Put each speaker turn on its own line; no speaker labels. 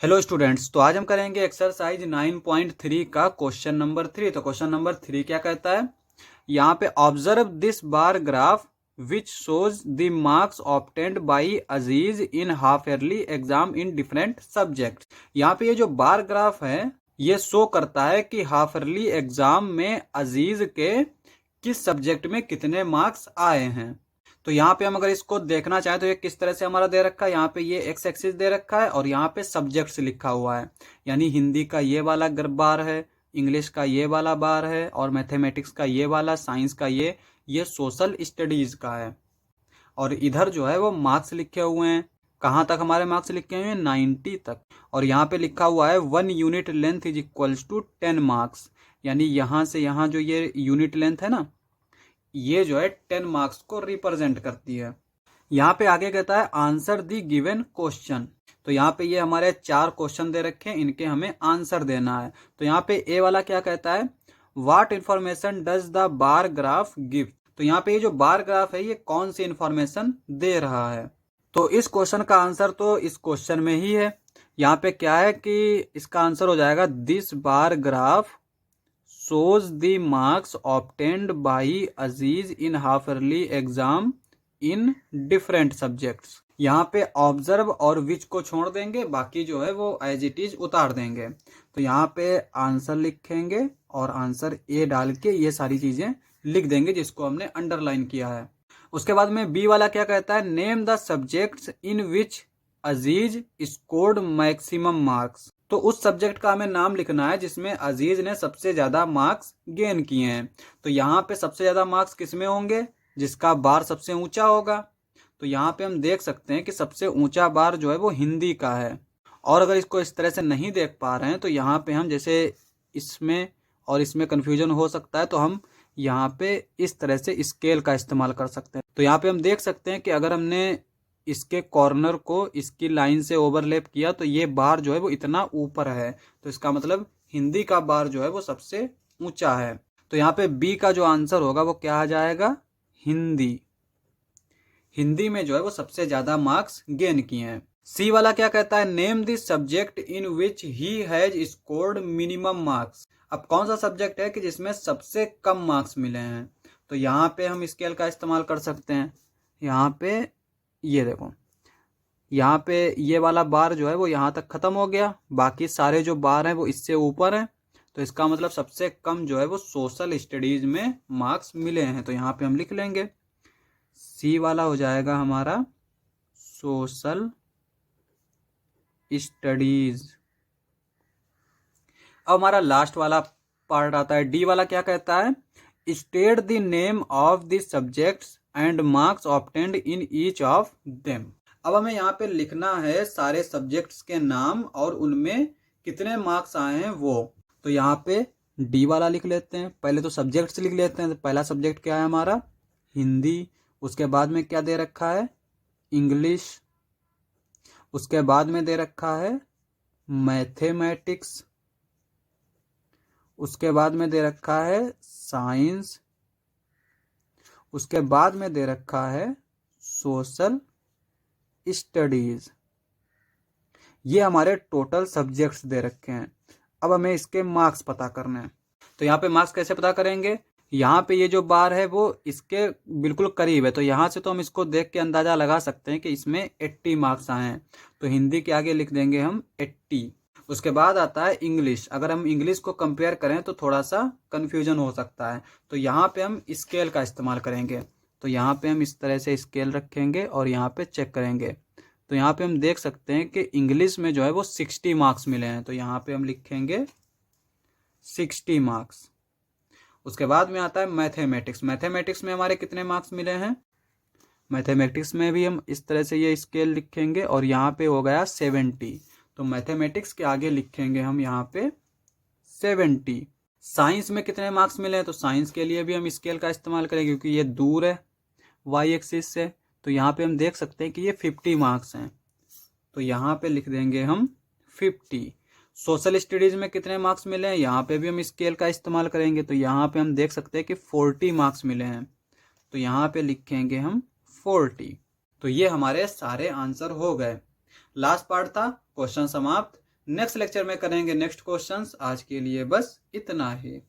Hello students, तो आज हम करेंगे एक्सरसाइज 9.3 का क्वेश्चन नंबर 3। तो क्वेश्चन नंबर 3 क्या कहता है, यहाँ पे observe this bar graph which shows the marks obtained by Aziz in half yearly exam in different subject. यहाँ पे ये जो बार ग्राफ है ये शो करता है कि हाफ ईयरली एग्जाम में अजीज के किस सब्जेक्ट में कितने मार्क्स आए हैं। तो यहाँ पे हम अगर इसको देखना चाहें तो ये किस तरह से हमारा दे रखा है, यहाँ पे ये एक्स एक्सिस दे रखा है और यहाँ पे सब्जेक्ट्स लिखा हुआ है, यानी हिंदी का ये वाला बार है, इंग्लिश का ये वाला बार है और मैथमेटिक्स का ये वाला, साइंस का ये सोशल स्टडीज का है। और इधर जो है वो मार्क्स लिखे हुए हैं, कहाँ तक हमारे मार्क्स लिखे हुए हैं 90 तक। और यहाँ पे लिखा हुआ है 1 unit length is equals to 10 marks, यानी यहाँ से यहाँ जो ये यूनिट लेंथ है ना, ये जो है 10 मार्क्स को रिप्रेजेंट करती है। यहाँ पे आगे कहता है आंसर दी गिवन क्वेश्चन। तो यहाँ पे ये हमारे 4 क्वेश्चन दे रखे हैं, इनके हमें आंसर देना है। तो यहाँ पे ए वाला क्या कहता है, what information does the bar graph give. तो यहाँ पे ये जो बार ग्राफ है ये कौन सी इंफॉर्मेशन दे रहा है। तो इस क्वेश्चन का आंसर तो इस क्वेश्चन में ही है। यहाँ पे क्या है कि इसका आंसर हो जाएगा this bar graph shows the marks obtained by Aziz in half yearly exam in different subjects। यहाँ पे ऑब्जर्व और विच को छोड़ देंगे, बाकी जो है वो एज इट इज उतार देंगे। तो यहाँ पे आंसर लिखेंगे और आंसर ए डाल के ये सारी चीजें लिख देंगे जिसको हमने अंडरलाइन किया है। उसके बाद में बी वाला क्या कहता है, name the subjects in which Aziz scored maximum marks. तो उस सब्जेक्ट का हमें नाम लिखना है जिसमें अजीज ने सबसे ज्यादा मार्क्स गेन किए हैं। तो यहाँ पे सबसे ज्यादा मार्क्स किसमें होंगे, जिसका बार सबसे ऊंचा होगा। तो यहाँ पे हम देख सकते हैं कि सबसे ऊंचा बार जो है वो हिंदी का है। और अगर इसको इस तरह से नहीं देख पा रहे हैं तो यहाँ पे हम जैसे इसमें और इसमें कंफ्यूजन हो सकता है, तो हम यहाँ पे इस तरह से स्केल का इस्तेमाल कर सकते हैं। तो यहाँ पे हम देख सकते हैं कि अगर हमने इसके कॉर्नर को इसकी लाइन से ओवरलैप किया तो ये बार जो है वो इतना ऊपर है, तो इसका मतलब हिंदी का बार जो है वो सबसे ऊंचा है। तो यहाँ पे बी का जो आंसर होगा वो क्या आ जाएगा, हिंदी। हिंदी में जो है वो सबसे ज्यादा मार्क्स गेन किए हैं। सी वाला क्या कहता है, name this subject in which he has scored minimum marks. अब कौन सा सब्जेक्ट है कि जिसमें सबसे कम मार्क्स मिले हैं। तो यहाँ पे हम स्केल का इस्तेमाल कर सकते हैं। यहाँ पे ये देखो, यहाँ पे ये वाला बार जो है वो यहाँ तक खत्म हो गया, बाकी सारे जो बार हैं वो इससे ऊपर हैं। तो इसका मतलब सबसे कम जो है वो सोशल स्टडीज में मार्क्स मिले हैं। तो यहाँ पे हम लिख लेंगे सी वाला हो जाएगा हमारा सोशल स्टडीज। अब हमारा लास्ट वाला पार्ट आता है, डी वाला क्या कहता है, state the name of the subjects and marks obtained in each of them. अब हमें यहाँ पे लिखना है सारे सब्जेक्ट्स के नाम और उनमें कितने मार्क्स आए हैं वो। तो यहाँ पे डी वाला लिख लेते हैं, पहले तो सब्जेक्ट्स लिख लेते हैं। तो पहला सब्जेक्ट क्या है हमारा, हिंदी। उसके बाद में क्या दे रखा है, इंग्लिश। उसके बाद में दे रखा है मैथमेटिक्स। उसके बाद में दे रखा है साइंस। उसके बाद में दे रखा है सोशल स्टडीज। ये हमारे टोटल सब्जेक्ट्स दे रखे हैं। अब हमें इसके मार्क्स पता करने हैं। तो यहाँ पे मार्क्स कैसे पता करेंगे, यहाँ पे ये जो बार है वो इसके बिल्कुल करीब है, तो यहाँ से तो हम इसको देख के अंदाजा लगा सकते हैं कि इसमें 80 मार्क्स आए हैं। तो हिंदी के आगे लिख देंगे हम 80। उसके बाद आता है इंग्लिश। अगर हम इंग्लिश को कंपेयर करें तो थोड़ा सा कंफ्यूजन हो सकता है, तो यहाँ पे हम स्केल का इस्तेमाल करेंगे। तो यहाँ पे हम इस तरह से स्केल रखेंगे और यहाँ पे चेक करेंगे। तो यहाँ पे हम देख सकते हैं कि इंग्लिश में जो है वो 60 मार्क्स मिले हैं। तो यहाँ पे हम लिखेंगे 60 मार्क्स। उसके बाद में आता है मैथमेटिक्स। मैथमेटिक्स में हमारे कितने मार्क्स मिले हैं, मैथमेटिक्स में भी हम इस तरह से ये स्केल लिखेंगे और यहाँ पे हो गया 70। तो मैथमेटिक्स के आगे लिखेंगे हम यहाँ पे 70। साइंस में कितने मार्क्स मिले हैं, तो साइंस के लिए भी हम स्केल का इस्तेमाल करेंगे क्योंकि ये दूर है वाई एक्सिस से। तो यहाँ पे हम देख सकते हैं कि ये 50 मार्क्स हैं, तो यहाँ पे लिख देंगे हम 50। सोशल स्टडीज में कितने मार्क्स मिले हैं, यहाँ पे भी हम स्केल का इस्तेमाल करेंगे। तो यहाँ पे हम देख सकते हैं कि 40 मार्क्स मिले हैं, तो यहाँ पे लिखेंगे हम 40। तो ये हमारे सारे आंसर हो गए। लास्ट पार्ट था क्वेश्चन समाप्त। नेक्स्ट लेक्चर में करेंगे नेक्स्ट क्वेश्चंस। आज के लिए बस इतना ही।